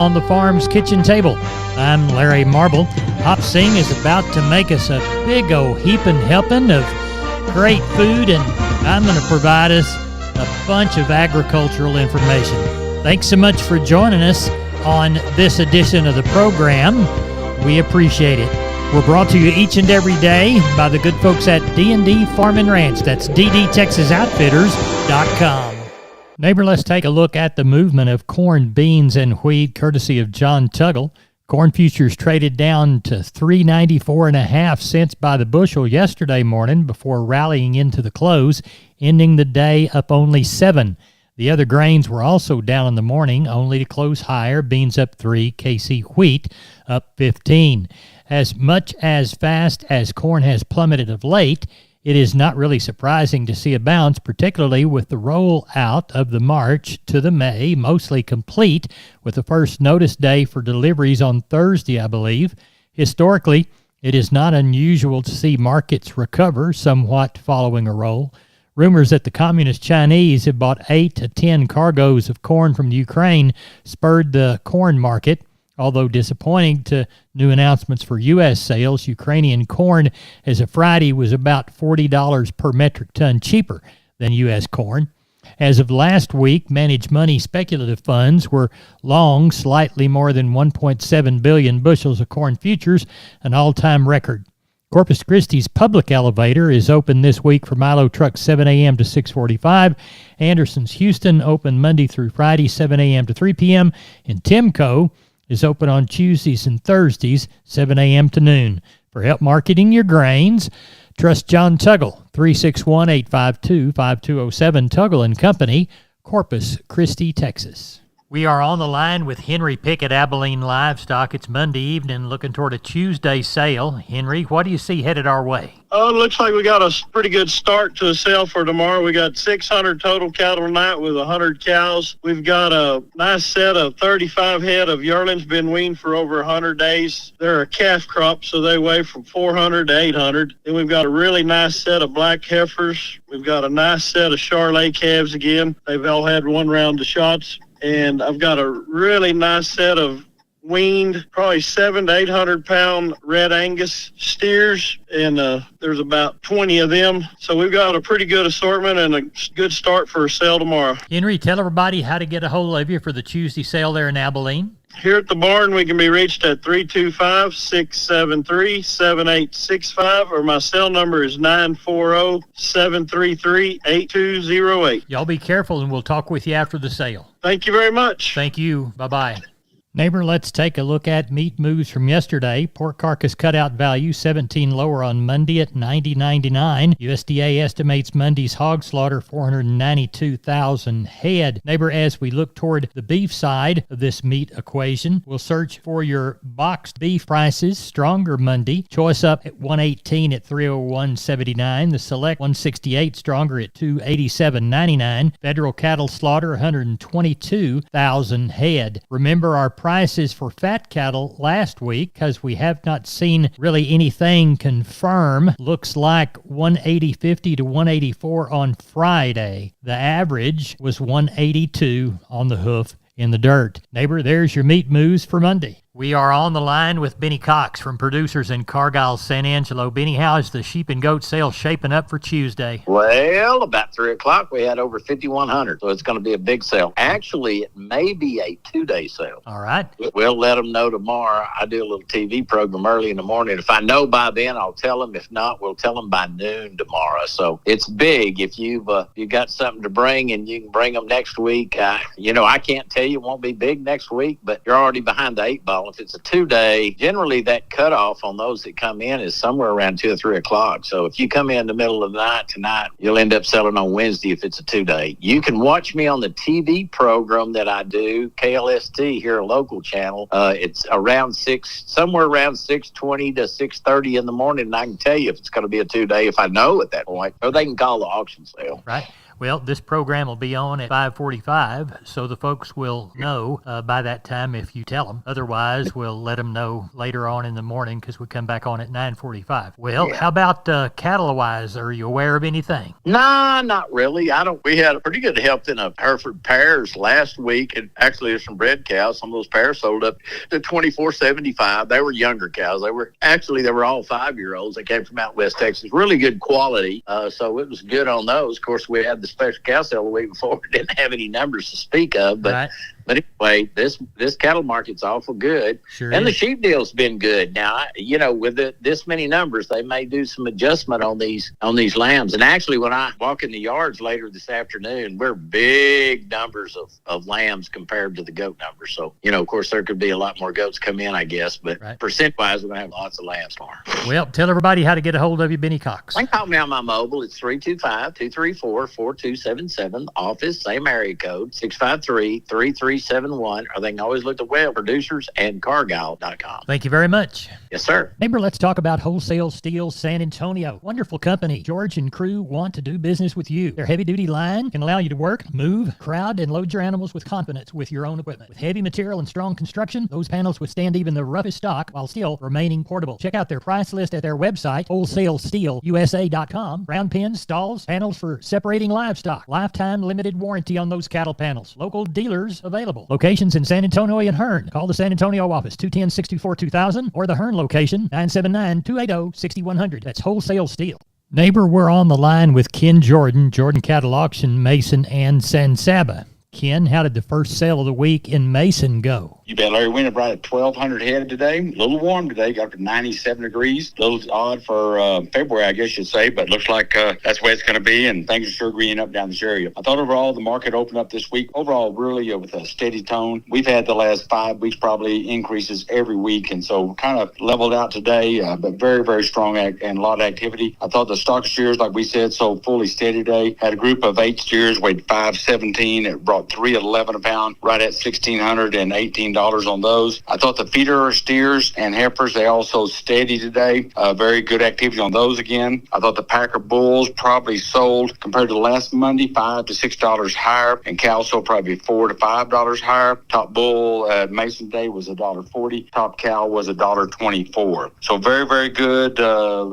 On the farm's kitchen table. I'm Larry Marble. Hop Sing is about to make us a big old heaping helping of great food, and I'm going to provide us a bunch of agricultural information. Thanks so much for joining us on this edition of the program. We appreciate it. We're brought to you each and every day by the good folks at D&D Farm and Ranch. That's ddtexasoutfitters.com. Neighbor, let's take a look at the movement of corn, beans, and wheat, courtesy of John Tuggle. Corn futures traded down to $3.94.5 by the bushel yesterday morning before rallying into the close, ending the day up only 7. The other grains were also down in the morning, only to close higher. Beans up 3, KC wheat up 15. As much as fast as corn has plummeted of late, it is not really surprising to see a bounce, particularly with the rollout of the March to the May, mostly complete, with the first notice day for deliveries on Thursday, I believe. Historically, it is not unusual to see markets recover somewhat following a roll. Rumors that the Communist Chinese have bought 8 to 10 cargoes of corn from Ukraine spurred the corn market. Although disappointing to new announcements for U.S. sales, Ukrainian corn as of Friday was about $40 per metric ton cheaper than U.S. corn. As of last week, managed money speculative funds were long slightly more than 1.7 billion bushels of corn futures, an all-time record. Corpus Christi's public elevator is open this week for Milo trucks 7 a.m. to 6:45. Anderson's Houston open Monday through Friday, 7 a.m. to 3 p.m. And Timco is open on Tuesdays and Thursdays, 7 a.m. to noon. For help marketing your grains, trust John Tuggle, 361-852-5207, Tuggle & Company, Corpus Christi, Texas. We are on the line with Henry Pick at Abilene Livestock. It's Monday evening, looking toward a Tuesday sale. Henry, what do you see headed our way? Oh, it looks like we got a pretty good start to the sale for tomorrow. We got 600 total cattle tonight with 100 cows. We've got a nice set of 35 head of yearlings, been weaned for over 100 days. They're a calf crop, so they weigh from 400 to 800. Then we've got a really nice set of black heifers. We've got a nice set of Charolais calves again. They've all had one round of shots. And I've got a really nice set of weaned, probably 700 to 800 pound red Angus steers, and there's about 20 of them. So we've got a pretty good assortment and a good start for a sale tomorrow. Henry, tell everybody how to get a hold of you for the Tuesday sale there in Abilene. Here at the barn, we can be reached at 325-673-7865, or my cell number is 940-733-8208. Y'all be careful, and we'll talk with you after the sale. Thank you very much. Thank you. Bye-bye. Neighbor, let's take a look at meat moves from yesterday. Pork carcass cutout value 17 lower on Monday at $90.99. USDA estimates Monday's hog slaughter 492,000 head. Neighbor, as we look toward the beef side of this meat equation, we'll search for your boxed beef prices. Stronger Monday, choice up at $118 at $301.79. The select 168 stronger at $287.99. Federal cattle slaughter 122,000 head. Remember our prices for fat cattle last week, because we have not seen really anything confirm. Looks like 180.50 to 184 on Friday. The average was 182 on the hoof in the dirt. Neighbor, there's your meat moves for Monday. We are on the line with Benny Cox from Producers in Cargyle, San Angelo. Benny, how is the sheep and goat sale shaping up for Tuesday? Well, about 3 o'clock, we had over 5,100, so it's going to be a big sale. Actually, it may be a 2-day sale. All right. We'll let them know tomorrow. I do a little TV program early in the morning. If I know by then, I'll tell them. If not, we'll tell them by noon tomorrow. So it's big. If you've got something to bring and you can bring them next week, I can't tell you it won't be big next week, but you're already behind the 8 ball. If it's a 2-day, generally that cutoff on those that come in is somewhere around 2 or 3 o'clock. So if you come in the middle of the night tonight, you'll end up selling on Wednesday if it's a 2-day. You can watch me on the TV program that I do, KLST, here, a local channel. It's around somewhere around 6:20 to 6:30 in the morning, and I can tell you if it's going to be a 2-day if I know at that point, or they can call the auction sale. Right. Well, this program will be on at 5:45, so the folks will know by that time if you tell them. Otherwise, we'll let them know later on in the morning because we come back on at 9:45. Well, how about cattle-wise? Are you aware of anything? Nah, not really. We had a pretty good help in a Hereford pairs last week, and actually there's some bred cows. Some of those pairs sold up to $24.75. They were younger cows. They were all 5-year-olds. They came from out West Texas. Really good quality. So it was good on those. Of course, we had the special cow sale the week before. We didn't have any numbers to speak of, but Right. But anyway, this cattle market's awful good. Sure and is. the sheep deal's been good. Now, with this many numbers, they may do some adjustment on these lambs. And actually, when I walk in the yards later this afternoon, we're big numbers of lambs compared to the goat numbers. So, of course, there could be a lot more goats come in, I guess. But Right. percent-wise, we're going to have lots of lambs tomorrow. Well, tell everybody how to get a hold of you, Benny Cox. They can call me on my mobile. It's 325-234-4277. Office, same area code, 653-3371. Or they can always look at the web, producersandcargyle.com. Thank you very much. Yes, sir. Neighbor, let's talk about Wholesale Steel San Antonio. Wonderful company. George and crew want to do business with you. Their heavy-duty line can allow you to work, move, crowd, and load your animals with confidence with your own equipment. With heavy material and strong construction, those panels withstand even the roughest stock while still remaining portable. Check out their price list at their website, wholesalesteelusa.com. Round pins, stalls, panels for separating livestock. Lifetime limited warranty on those cattle panels. Local dealers available. Locations in San Antonio and Hearn. Call the San Antonio office, 210-64-2000, or the Hearn location, 979-280-6100. That's Wholesale Steel. Neighbor, we're on the line with Ken Jordan, Jordan Cattle Auction, Mason, and San Saba. Ken, how did the first sale of the week in Mason go? You bet, Larry. We ended up right at 1,200 head today. A little warm today, got up to 97 degrees. A little odd for February, I guess you'd say, but looks like that's the way it's going to be, and things are sure greening up down this area. I thought overall the market opened up this week. Overall, really with a steady tone. We've had the last 5 weeks probably increases every week, and so kind of leveled out today, but very, very strong and a lot of activity. I thought the stock steers, like we said, sold fully steady today. Had a group of 8 steers, weighed 517. It brought $311 a pound, right at $1,618 on those. I thought the feeder steers and heifers, they also steady today. Very good activity on those again. I thought the Packer bulls probably sold compared to last Monday $5 to $6 higher, and cows sold probably $4 to $5 higher. Top bull at Mason Day was $1.40. Top cow was $1.24. So very, very good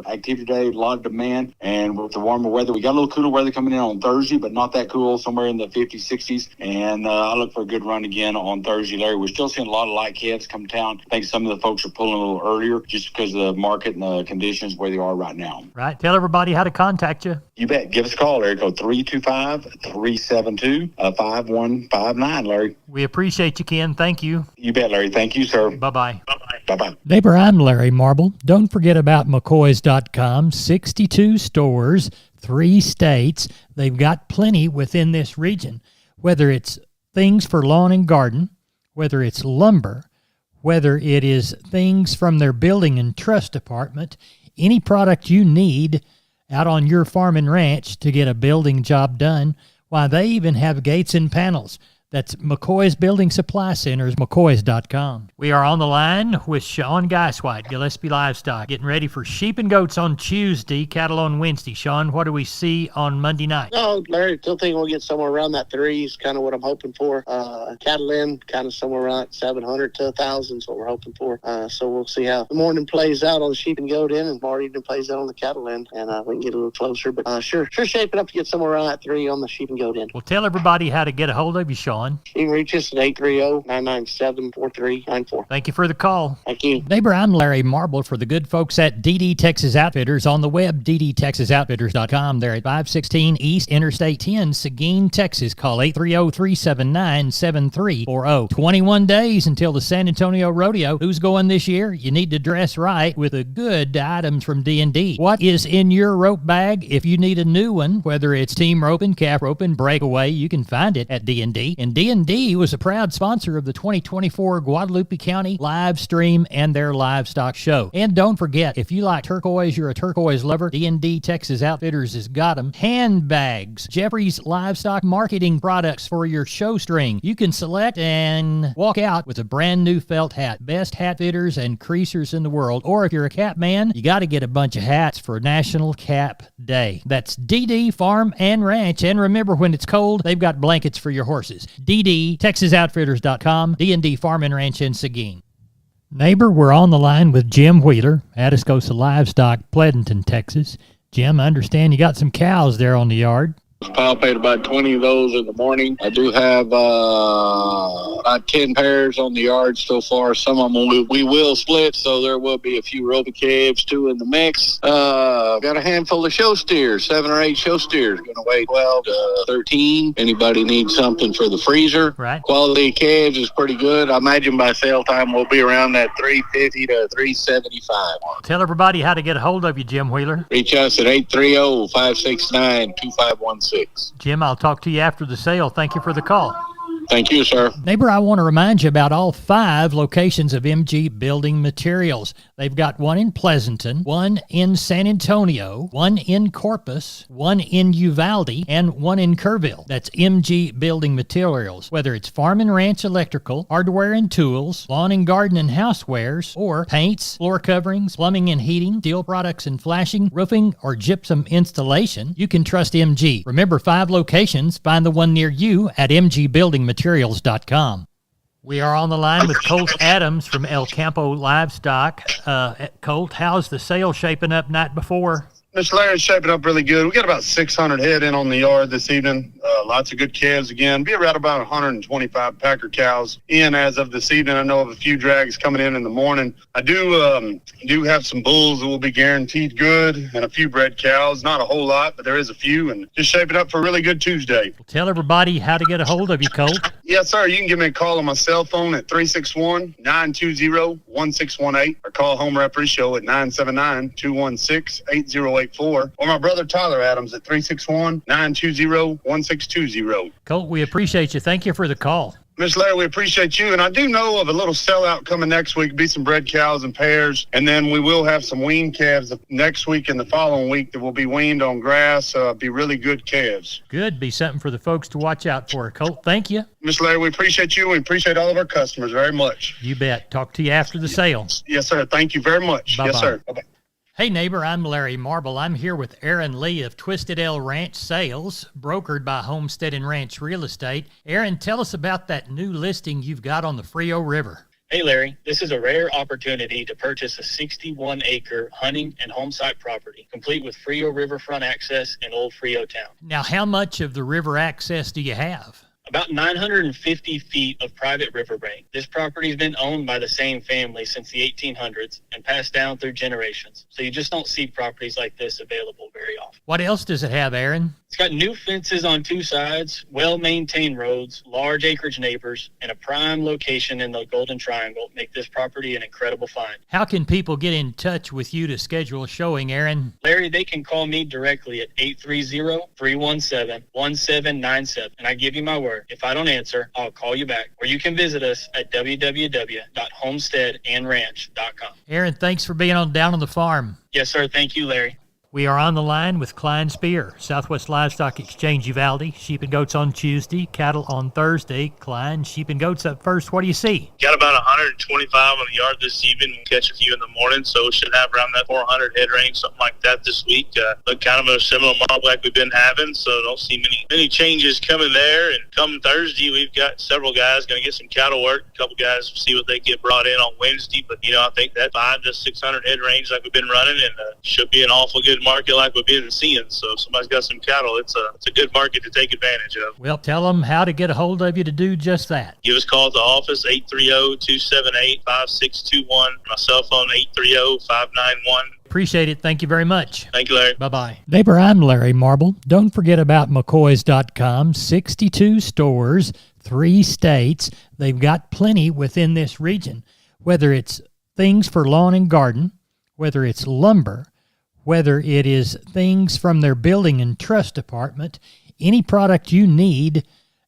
activity today. A lot of demand, and with the warmer weather, we got a little cooler weather coming in on Thursday, but not that cool. Somewhere in the 50s, 60s. And I look for a good run again on Thursday, Larry. We're still seeing a lot of light calves come down. I think some of the folks are pulling a little earlier just because of the market and the conditions where they are right now. Right. Tell everybody how to contact you. You bet. Give us a call, Larry. Code 325-372-5159, Larry. We appreciate you, Ken. Thank you. You bet, Larry. Thank you, sir. Bye-bye. Bye-bye. Neighbor, I'm Larry Marble. Don't forget about McCoys.com. 62 stores, 3 states. They've got plenty within this region. Whether it's things for lawn and garden, whether it's lumber, whether it is things from their building and trust department, any product you need out on your farm and ranch to get a building job done, why, they even have gates and panels. That's McCoy's Building Supply Centers, McCoys.com. We are on the line with Sean Geiswhite, Gillespie Livestock, getting ready for sheep and goats on Tuesday, cattle on Wednesday. Sean, what do we see on Monday night? No, Larry, still think we'll get somewhere around that 3 is kind of what I'm hoping for. Cattle in kind of somewhere around 700 to 1,000 is what we're hoping for. So we'll see how the morning plays out on the sheep and goat in, and tomorrow evening plays out on the cattle end, and we can get a little closer. But sure shaping up to get somewhere around that 3 on the sheep and goat end. Well, tell everybody how to get a hold of you, Sean. You can reach us at 830-997-4394. Thank you for the call. Thank you. Neighbor, I'm Larry Marble for the good folks at DD Texas Outfitters on the web, ddtexasoutfitters.com. They're at 516 East Interstate 10, Seguin, Texas. Call 830-379-7340. 21 days until the San Antonio Rodeo. Who's going this year? You need to dress right with the good items from D&D. What is in your rope bag? If you need a new one, whether it's team roping, calf roping, breakaway, you can find it at D&D. And D&D was a proud sponsor of the 2024 Guadalupe County live stream and their livestock show. And don't forget, if you like turquoise, you're a turquoise lover, D&D Texas Outfitters has got them. Handbags, Jeffrey's livestock marketing products for your show string. You can select and walk out with a brand new felt hat. Best hat fitters and creasers in the world. Or if you're a cap man, you got to get a bunch of hats for National Cap Day. That's DD Farm and Ranch. And remember, when it's cold, they've got blankets for your horses. DD, TexasOutfitters.com, D&D Farm and Ranch in Seguin. Neighbor, we're on the line with Jim Wheeler, Atascosa Livestock, Pleasanton, Texas. Jim, I understand you got some cows there on the yard. Palpated about 20 of those in the morning. I do have about 10 pairs on the yard so far. Some of them we will split, so there will be a few Roby calves too in the mix. Got a handful of show steers, 7 or 8 show steers, going to weigh 12 to 13. Anybody needs something for the freezer? Right. Quality of calves is pretty good. I imagine by sale time we'll be around that 350 to 375. Tell everybody how to get a hold of you, Jim Wheeler. Reach us at 830-569-2516. Jim, I'll talk to you after the sale. Thank you for the call. Thank you, sir. Neighbor, I want to remind you about all 5 locations of MG Building Materials. They've got one in Pleasanton, one in San Antonio, one in Corpus, one in Uvalde, and one in Kerrville. That's MG Building Materials. Whether it's farm and ranch electrical, hardware and tools, lawn and garden and housewares, or paints, floor coverings, plumbing and heating, steel products and flashing, roofing, or gypsum installation, you can trust MG. Remember, 5 locations. Find the one near you at mgbuildingmaterials.com. We are on the line with Colt Adams from El Campo Livestock. Colt, how's the sale shaping up night before? Mr. Larry's shaping up really good. We got about 600 head in on the yard this evening. Lots of good calves again. Be around about 125 packer cows in as of this evening. I know of a few drags coming in the morning. I do have some bulls that will be guaranteed good and a few bred cows. Not a whole lot, but there is a few, and just shaping up for a really good Tuesday. Well, tell everybody how to get a hold of you, Colt. Yes, sir. You can give me a call on my cell phone at 361-920-1618 or call Home Referee Show at 979-216-8084 or my brother Tyler Adams at 361-920-1620. Colt, we appreciate you. Thank you for the call. Miss Larry, we appreciate you. And I do know of a little sellout coming next week. Be some bred cows and pairs. And then we will have some weaned calves next week and the following week that will be weaned on grass. Be really good calves. Good. Be something for the folks to watch out for. Colt, thank you. Miss Larry, we appreciate you. We appreciate all of our customers very much. You bet. Talk to you after the sale. Yes, sir. Thank you very much. Bye-bye. Yes, sir. Bye-bye. Hey neighbor, I'm Larry Marble. I'm here with Aaron Lee of Twisted L Ranch Sales, brokered by Homestead and Ranch Real Estate. Aaron, tell us about that new listing you've got on the Frio River. Hey Larry, this is a rare opportunity to purchase a 61-acre hunting and home site property, complete with Frio riverfront access in Old Frio Town. Now, how much of the river access do you have? About 950 feet of private riverbank. This property's been owned by the same family since the 1800s and passed down through generations. So you just don't see properties like this available very often. What else does it have, Aaron? It's got new fences on 2 sides, well-maintained roads, large acreage neighbors, and a prime location in the Golden Triangle make this property an incredible find. How can people get in touch with you to schedule a showing, Aaron? Larry, they can call me directly at 830-317-1797, and I give you my word. If I don't answer, I'll call you back. Or you can visit us at www.homesteadandranch.com. Aaron, thanks for being down on the farm. Yes, sir. Thank you, Larry. We are on the line with Klein Spear, Southwest Livestock Exchange Uvalde. Sheep and goats on Tuesday, cattle on Thursday. Klein, sheep and goats up first. What do you see? Got about 125 on the yard this evening. We'll catch a few in the morning, so we should have around that 400 head range, something like that this week. Look kind of a similar mob like we've been having, so don't see many changes coming there. And come Thursday, we've got several guys going to get some cattle work. A couple guys see what they get brought in on Wednesday. But, I think that 500 to 600 head range like we've been running and should be an awful good market like we've been seeing. So if somebody's got some cattle, it's a good market to take advantage of. Well, tell them how to get a hold of you to do just that. Give us a call at the office, 830-278-5621. My cell phone, 830-591. Appreciate it. Thank you very much. Thank you, Larry. Bye-bye. Neighbor, I'm Larry Marble. Don't forget about McCoys.com. 62 stores, 3 states. They've got plenty within this region. Whether it's things for lawn and garden, whether it's lumber, whether it is things from their building and trust department, any product you need,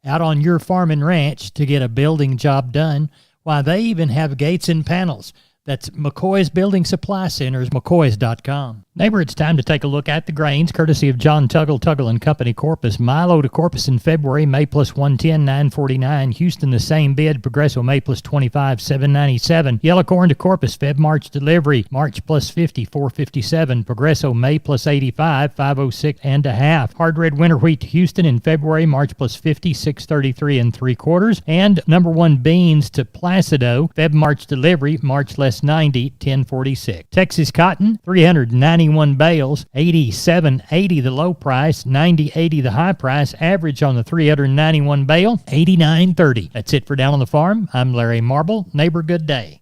out on your farm and ranch to get a building job done. Why, they even have gates and panels. That's McCoy's Building Supply Centers, McCoy's.com. Neighbor, it's time to take a look at the grains, courtesy of John Tuggle & Company, Corpus. Milo to Corpus in February, May plus 110, $9.49. Houston, the same bid. Progresso, May plus 25, $7.97. Yellow corn to Corpus, Feb March delivery, March plus 50, $4.57. Progresso, May plus 85, $5.06 and a half. Hard red winter wheat to Houston in February, March plus 50, $6.33 3/4. And number one beans to Placido, Feb March delivery, March less 90, $10.46. Texas cotton, 391 bales, $87.80 the low price, $90.80 the high price. Average on the 391 bale, $89.30. That's it for Down on the Farm. I'm Larry Marble. Neighbor, good day.